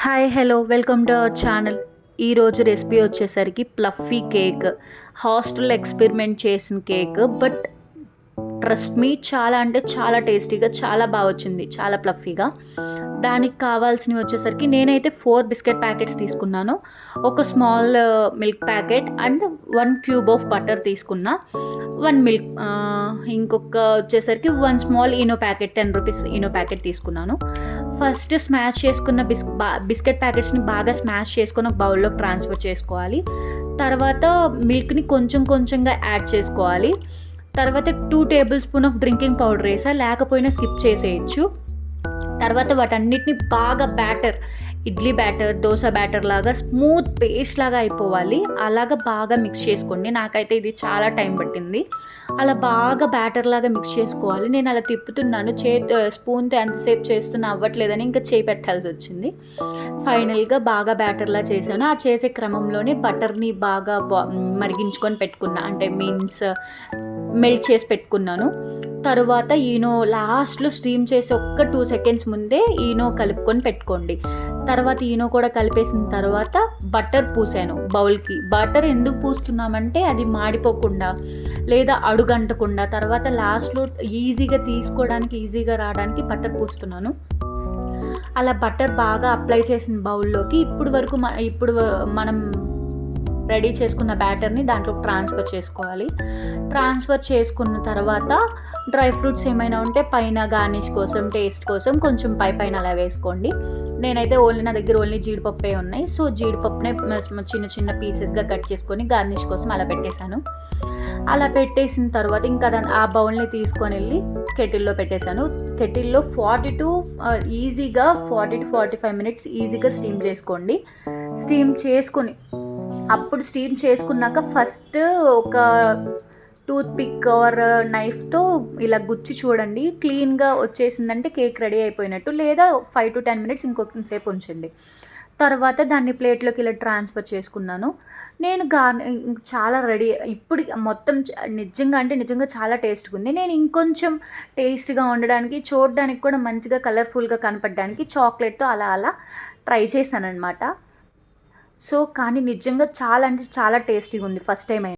Hi hello welcome to our channel. ఈరోజు recipe వచ్చేసరికి fluffy cake. Hostel experiment చేసిన cake, but trust me చాలా అంటే చాలా టేస్టీగా చాలా బాగా వచ్చింది, చాలా ప్లఫీగా. దానికి కావాల్సినవి వచ్చేసరికి నేనైతే 4 బిస్కెట్ ప్యాకెట్స్ తీసుకున్నాను, ఒక small milk packet and 1 cube of butter తీసుకున్నా, 1 మిల్క్, ఇంకొక వచ్చేసరికి 1 small Eno packet, 10 rupees Eno packet తీసుకున్నాను. ఫస్ట్ స్మాష్ చేసుకున్న బిస్కెట్ ప్యాకెట్స్ని బాగా స్మాష్ చేసుకొని ఒక బౌల్లోకి ట్రాన్స్ఫర్ చేసుకోవాలి. తర్వాత మిల్క్ని కొంచెం కొంచెంగా యాడ్ చేసుకోవాలి. తర్వాత 2 table spoon of drinking powder వేసా, లేకపోయినా స్కిప్ చేసేయచ్చు. తర్వాత వాటన్నిటిని బాగా batter, idli batter, dosa batter లాగా స్మూత్ పేస్ట్ లాగా అయిపోవాలి. అలాగా బాగా మిక్స్ చేసుకోండి. నాకైతే ఇది చాలా టైం పట్టింది. అలా బాగా బ్యాటర్ లాగా మిక్స్ చేసుకోవాలి. నేను అలా తిప్పుతున్నాను, స్పూన్తో ఎంతసేపు చేస్తున్నా అవ్వట్లేదని ఇంకా చేయి పెట్టాల్సి వచ్చింది. ఫైనల్గా బాగా బ్యాటర్లా చేశాను. ఆ చేసే క్రమంలోనే బటర్ని బాగా మరిగించుకొని పెట్టుకున్నా, అంటే మీన్స్ మెల్ట్ చేసి పెట్టుకున్నాను. తర్వాత ఈనో లాస్ట్లో స్టీమ్ చేసి ఒక్క 2 సెకండ్స్ ముందే ఈనో కలుపుకొని పెట్టుకోండి. తర్వాత ఈనో కూడా కలిపేసిన తర్వాత బటర్ పూసాను బౌల్కి. బటర్ ఎందుకు పూస్తున్నామంటే అది మాడిపోకుండా లేదా అడుగంటకుండా, తర్వాత లాస్ట్లో ఈజీగా తీసుకోవడానికి, ఈజీగా రావడానికి బటర్ పూస్తున్నాను. అలా బటర్ బాగా అప్లై చేసిన బౌల్లోకి ఇప్పుడు మనం రెడీ చేసుకున్న బ్యాటర్ని దాంట్లో ట్రాన్స్ఫర్ చేసుకోవాలి. ట్రాన్స్ఫర్ చేసుకున్న తర్వాత డ్రై ఫ్రూట్స్ ఏమైనా ఉంటే పైన గార్నిష్ కోసం, టేస్ట్ కోసం కొంచెం పైన అలా వేసుకోండి. నేనైతే నా దగ్గర ఓన్లీ జీడిపప్పే ఉన్నాయి, సో జీడిపప్పునే చిన్న చిన్న పీసెస్గా కట్ చేసుకొని గార్నిష్ కోసం అలా పెట్టేశాను. అలా పెట్టేసిన తర్వాత ఇంకా ఆ బౌల్ని తీసుకొని వెళ్ళి కెటిల్లో పెట్టేశాను. కెటిల్లో 40 to 45 మినిట్స్ ఈజీగా స్టీమ్ చేసుకోండి. అప్పుడు స్టీమ్ చేసుకున్నాక ఫస్ట్ ఒక టూత్ పిక్ ఆర్ నైఫ్తో ఇలా గుచ్చి చూడండి. క్లీన్గా వచ్చేసిందంటే కేక్ రెడీ అయిపోయినట్టు, లేదా 5 to 10 మినిట్స్ ఇంకొంతసేపు ఉంచండి. తర్వాత దాన్ని ప్లేట్లోకి ఇలా ట్రాన్స్ఫర్ చేసుకున్నాను. నేను చాలా రెడీ. ఇప్పుడు మొత్తం నిజంగా చాలా టేస్ట్గా ఉంది. నేను ఇంకొంచెం టేస్ట్గా ఉండడానికి, చూడడానికి కూడా మంచిగా కలర్ఫుల్గా కనపడడానికి చాక్లెట్తో అలా ట్రై చేశాను అనమాట. సో కానీ నిజంగా చాలా అంటే చాలా టేస్టీగా ఉంది ఫస్ట్ టైం అయినా.